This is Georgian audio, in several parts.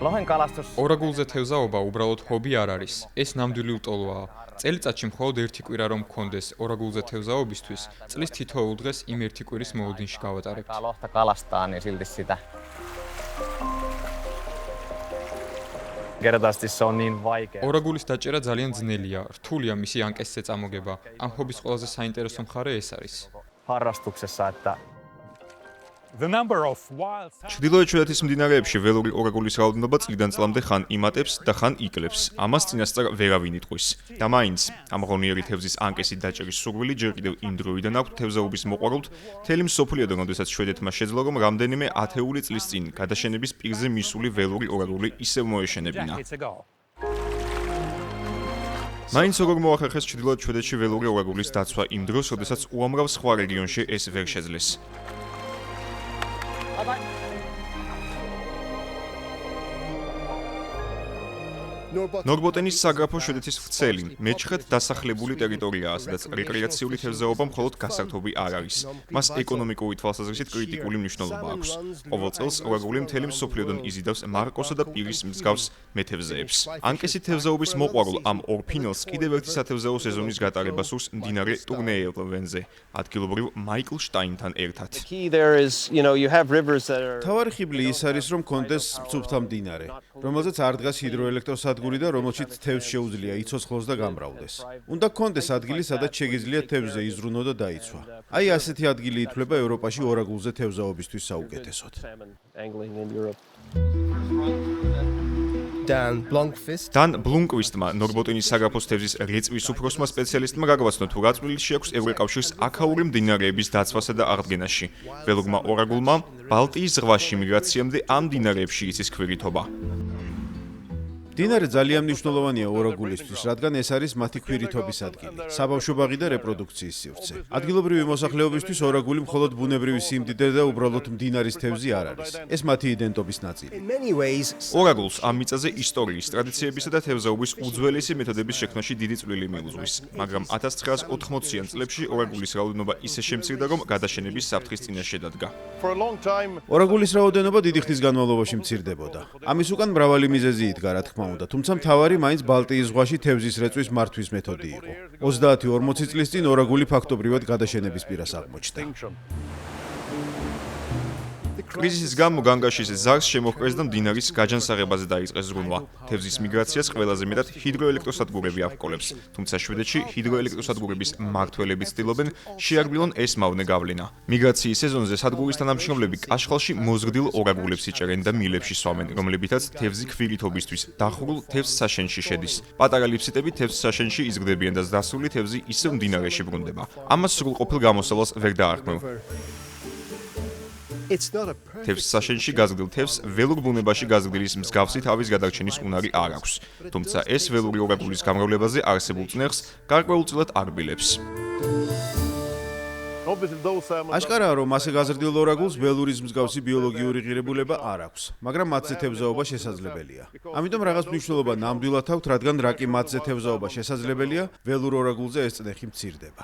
ორაგულზე თევზაობა უბრალოდ ჰობი არ არის. ეს ნამდვილი ლტოლვაა. წელიწადში მხოლოდ ერთი კვირა რომ მქონდეს ორაგულზე თევზაობისთვის, წლის თითოეულ დღეს იმ ერთი კვირის მოლოდინში გავატარებთ. ორაგულის დაჭერა ძალიან ძნელია, რთულია მისი ანკესზე წამოგება. ამ ჰობის ყველაზე საინტერესო მხარე ეს არის. ჩრდილოეთ შვედეთის მდინარეებში ველური ორაგულის რაოდენობა წლიდან წლამდე ხან იმატებს და ხან იკლებს. ამას წინასწარ ვერავინ იტყვის. და მაინც ამ ღონიერი თევზის ანკესით დაჭერის სურვილი ჯერ კიდევ იმ დროიდან აქვს თევზაობის მოყვარულთ მთელი მსოფლიოდან, როდესაც შვედეთმა შეძლო, რომ რამდენიმე ათეული წლის წინ გადაშენების პირზე მისული ველური ორაგული ისევ მოეშენებინა. მაინც როგორ მოახერხეს ჩრდილოეთ შვედეთში ველური ორაგულის დაცვა იმ დროს, როდესაც უამრავ სხვა რეგიონში ეს ვერ შეძლეს. ნორბოტენის საგრაფო შვედეთის ვრცელი, მეჩხეთ დასახლებული ტერიტორიაა, სადაც რეკრეაციული თევზაობა მხოლოდ გასართობი არ არის. მას ეკონომიკური თვალსაზრისით კრიტიკული მნიშვნელობა აქვს. ყოველ წელს ორაგული მთელი მსოფლიოდან იზიდავს მარკოსა და პირის მსგავს მეთევზეებს. ანკესით თევზაობის მოყვარულ ამ ორ ფინელს კიდევ ერთი სათევზაო სეზონის გატარება სურს მდინარე ტურნეელვენზე, ადგილობრივ მაიკლ შტაინთან ერთად. მთავარი ხიბლი ის არის, რომ კონდეს მწუფთა მდინარე, რომელზეც არ დგას ჰიდროელექტროსადგური და რომელშიც თევზს შეუძლია იცოცხლოს და გამრავლდეს. უნდა გქონდეს ადგილი, სადაც შეგიძლია თევზზე იზრუნო და დაიცვა. აი ასეთი ადგილი ითვლება ევროპაში ორაგულზე თევზაობისთვის საუკეთესოდ. დან ბლუნკვისტმა, ნორბოტენის საგრაფოს თევზის რეწვის უფროსმა სპეციალისტმა გაგვაცნო, თუ რა წვლილი აქვს ევროკავშირის აქაური მდინარეების დაცვასა და აღდგენაში. ველურმა ორაგულმა ბალტიის ზღვაში მიგრაციამდე ამ მდინარეებში იცის ქვირითობა. მდინარე ძალიან მნიშვნელოვანია ორაგულისთვის, რადგან ეს არის მათი ქვირითობის ადგილი, საბავშვო ბაღი და რეპროდუქციის სივრცე. ადგილობრივი მოსახლეობისთვის ორაგული მხოლოდ ბუნებრივი სიმდიდრე და უბრალოდ მდინარის თევზი არ არის. ეს მათი იდენტობის ნაწილი. ორაგულს ამ მიწაზე ისტორიის, ტრადიციებისა და თევზაობის უძველესი მეთოდების შექმნაში დიდი წვლილი მიუძღვის, მაგრამ 1980-იან წლებში ორაგულის რაოდენობა ისე შემცირდა, რომ გადაშენების საფრთხის წინაშე დადგა. ორაგულის რაოდენობა დიდი ხნის განმავლობაში მცირდებოდა. ამის უკან მრავალი მიზეზი იდგა, რა თქმა უნდა, თუმცა მთავარი მაინც ბალტიის ზღვაში თევზის რეწვის მართვის მეთოდი იყო. 30-40 წლის წინ ორაგული ფაქტობრივად გადაშენების პირას აღმოჩნდა. კრიზისის გამო განგაშის ზარს შემოჰკრეს და მდინარის გაჯანსაღებაზე დაიწყეს ზრუნვა. თევზის მიგრაციას ყველაზე მეტად ჰიდროელექტროსადგურები აღკოლებს, თუმცა შვედეთში ჰიდროელექტროსადგურების მმართველები ცდილობენ შეარგბილონ ეს მავნე გავლენა. მიგრაციის სეზონზე სადგურის თანამშრომლები კაშხალში მოზრდილ ორაგულებს იჭერენ და მილებში სვამენ, რომლებითაც თევზი ქვირითობისთვის დახურულ თევზ საშენში შედის. პატარა ლიფსიტები თევზ საშენში იზრდებიან და ზრდასრული თევზი ისევ მდინარეში ბრუნდება. ამას სრულყოფილ გამოსავალს ვერ დაარქმევ. თევზ საშენში გაზრდილ თევზს ველურ ბუნებაში გაზრდილის მსგავსი თავის გადარჩენის უნარი არ აქვს, თუმცა ეს ველური ორაგულის გამრავლებაზე არსებულ წნეხს გარკვეულწილად არბილებს. აშკარაა, რომ ასე გაზრდილ ორაგულს ველურის მსგავსი ბიოლოგიური ღირებულება არ აქვს, მაგრამ მათზე თევზაობა შესაძლებელია. ამიტომ რაღაც მნიშვნელობა ნამდვილად აქვს, რადგან რაკი მათზე თევზაობა შესაძლებელია, ველურ ორაგულზე ეს წნეხი მცირდება.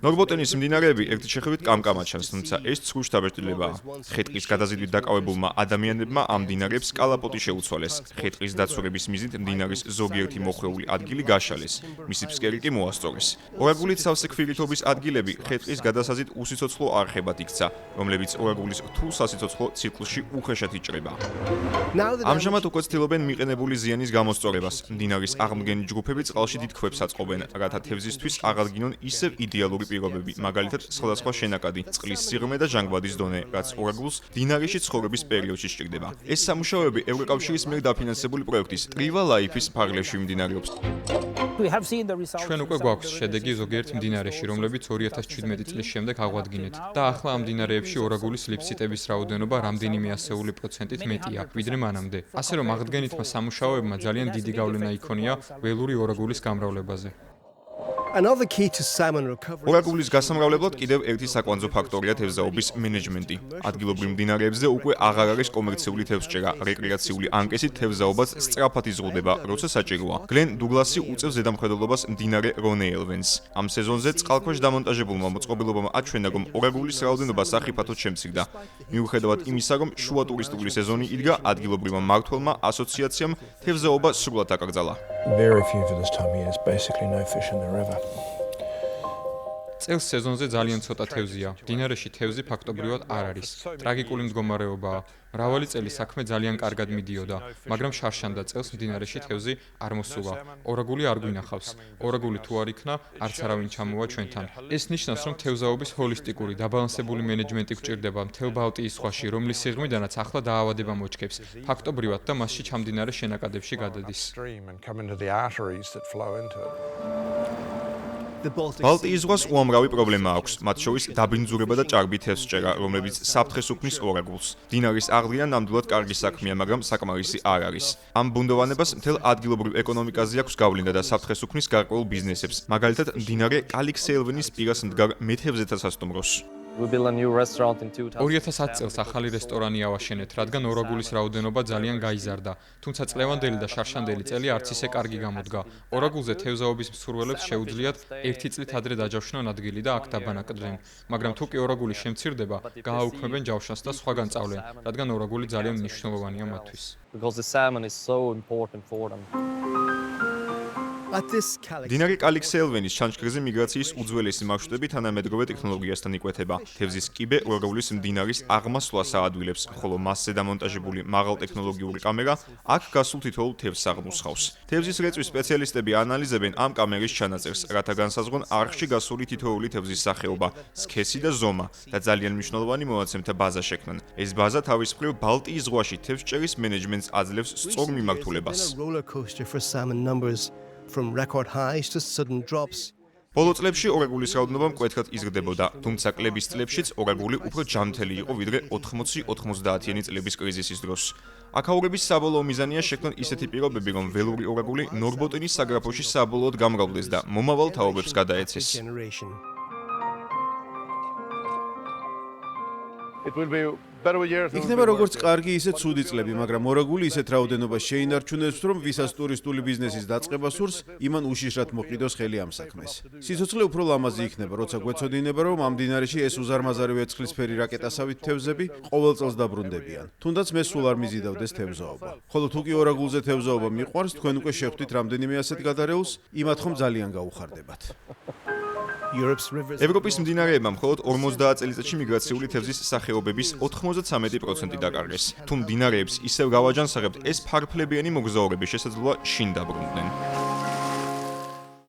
ნორბოტენის მდინარეები ერთი შეხედვით კამკამად ჩანს, თუმცა ეს ცხრუს დაბეჭდილებაა. ხეტყის გადაზიდვით დაკავებულმა ადამიანებმა ამ მდინარეებს კალაპოტი შეუცვალეს. ხეტყის დაცურების მიზნით მდინარის ზოგიერთი მოხვეული ადგილი გაშალეს, მისი ფსკერი კი მოასწორეს. ორაგულით სავსე ქვირითობის ადგილები ხეტყის გადასაზიდ უსიცოცხლო არხებად იქცა, რომლებიც ორაგულის რთულ სასიცოცხლო ციკლში უხეშად იჭრება. ამჟამად უკვე ცდილობენ მიყენებული ზიანის გამოსწორებას. მდინარის აღმდგენი ჯგუფები წყალში დიდ ქვებს აწყობენ, რათა თევზისთვის აღარ გინონ ისევ იდეალური პირობები, მაგალითად სხვადასხვა შენაკადი, წყლის სიღრმე და ჟანგბადის დონე, რაც ორაგულს მდინარეში ცხოვრების პერიოდში სჭირდება. ეს სამუშაოები ევროკავშირის მიერ დაფინანსებული პროექტის Triva Life-ის ფარგლებში მიმდინარეობს. ჩვენ უკვე გვაქვს შედეგი ზოგიერთ მდინარეში, რომლებიც 2017 წლის შემდეგ აღვადგინეთ და ახლა ამ მდინარეებში ორაგულის ლიფსიტების რაოდენობა რამდენიმე ასეული პროცენტით მეტია, ვიდრე მანამდე. ასე რომ აღდგენითმა სამუშაოებმა ძალიან დიდი გავლენა იქონია ველური ორაგულის გამრავლებაზე. Another key to salmon recovery. ორაგულის გასამრავლებლად კიდევ ერთი საკვანძო ფაქტორია თევზაობის მენეჯმენტი. ადგილობრივ მდინარეებზე უკვე აღარ არის კომერციული თევზჭერა, რეკრეაციული ანკესით თევზაობაც სწრაფად იზღუდება, როცა საჭიროა. გლენ დუგლასი უწევს ზედამხედველობას მდინარე რონეელვენს. ამ სეზონზე წყალქვეშ დამონტაჟებულმა მოწყობილობამ აჩვენა, რომ ორაგულის რაოდენობა საფრთხოდ შემცირდა. მიუხედავად იმისა, რომ შუა ტურისტული სეზონი იდგა, ადგილობრივმა მმართველმა ასოციაციამ თევზაობა სრულად აკრძალა. Very few for this time of year. There's basically no fish in the river. წელს სეზონზე ძალიან ცოტა თევზია. მდინარეში თევზი ფაქტობრივად არ არის. ტრაგიკული მდგომარეობაა. მრავალი წელი საქმე ძალიან კარგად მიდიოდა, მაგრამ შარშანდა წელს მდინარეში თევზი არ მოსულა. ორაგული არ გვინახავს. ორაგული თუ არ იქნა, არც არავინ ჩამოვა ჩვენთან. ეს ნიშნავს, რომ თევზაობის ჰოლისტიკური, დაბალანსებული მენეჯმენტი გვჭირდება მთელ ბალტიის ზღვაში, რომლის სიღრმიდანაც ახლა დაავადება მოჩქებს. ფაქტობრივად და მასში ჩამდინარე შენაკადებში გადადის. ბალტიის ზღვას უამრავი პრობლემა აქვს, მათ შორის დაბინძურება და ჭარბი თევზჭერა, რომლებიც საფრთხეს უქმნის ორაგულს. მდინარის აღდგენა ნამდვილად კარგი საქმეა, მაგრამ საკმარისი არ არის. ამ ბუნდოვანებას მთელ ადგილობრივ ეკონომიკაზე აქვს გავლენა და საფრთხეს უქმნის გარკვეულ ბიზნესებს, მაგალითად მდინარე კალიქსეელვენის პირას მდგარ მეთევზეთა სასტუმროს. 2010 წელს ახალი რესტორანი ავაშენეთ, რადგან ორაგულის რაოდენობა ძალიან გაიზარდა, თუმცა წლევანდელი და შარშანდელი წელი არც ისე კარგი გამოდგა. ორაგულზე თევზაობის მსურველებს შეუძლიათ 1 წლით ადრე დაჯავშნონ ადგილი და აქ დაბანაკდნენ, მაგრამ თუ კი ორაგული შემცირდება, გააუქმებენ ჯავშანს და სხვაგან წავლენ, რადგან ორაგული ძალიან მნიშვნელოვანია მათთვის. მდინარე კალიქსეელვენის ჩანჩქერზე მიგრაციის უძველესი მარშრუტები თანამედროვე ტექნოლოგიასთან იკვეთება. თევზის კიბე ორაგულის მდინარის აღმასვლას აადვილებს, ხოლო მასზე დამონტაჟებული მაღალტექნოლოგიური კამერა აქ გასულ თითოეულ თევზს აღმოსხავს. თევზის რეწვის სპეციალისტები ანალიზებენ ამ კამერის ჩანაწერს, რათა განსაზღვრონ არხში გასული თითოეული თევზის სახეობა, სქესი და ზომა და ძალიან მნიშვნელოვანი მონაცემთა ბაზა შექმნან. ეს ბაზა თავის მხრივ ბალტიის ზღვაში თევზჭერის მენეჯმენტს აძლევს სწორ მიმართულებას. From record highs to sudden drops. ბოლო წლებში ორაგულის რაოდენობა მკვეთრად იზრდებოდა, თუმცა კლების წლებშიც ორაგული უფრო ჯანმრთელი იყო ვიდრე 80-90-იანი წლების კრიზისის დროს. აქაურების საბოლოო მიზანია შექმნან ისეთი პირობები, რომ ველური ორაგული ნორბოტენის საგრაფოში საბოლოოდ გამრავლდეს და მომავალ თაობებს გადაეცეს. იქნება როგორც კარგი, ისე ცუდი წლები, მაგრამ ორაგული ისეთ რაოდენობას შეინარჩუნებს, რომ ვისაც ტურისტული ბიზნესის დაწყება სურს, იმან უშიშრად მოყიდოს ხელი ამ საქმეს. სიცოცხლე უფრო ლამაზი იქნება, როცა გვეცოდინება, რომ ამ მდინარეში ეს უზარმაზარი ვერცხლისფერი რაკეტასავით თევზები ყოველ წელს დაბრუნდებიან. თუნდაც მე სულ არ მიზიდავდეს თევზაობა. ხოლო თუ კი ორაგულზე თევზაობა მიყვარს, თქვენ უკვე შეხვდით რამდენიმე ასეთ გადარეულს, იმათ ხომ ძალიან გაუხარდებათ. ევროპის მდინარეებმა მხოლოდ 50 წელიწადში მიგრაციული თევზის სახეობების 93% დაკარგეს. თუ მდინარეებს ისევ გავაჯანსაღებთ, ეს ფარფლებიანი მოგზაურები შესაძლოა შინ დაბრუნდნენ.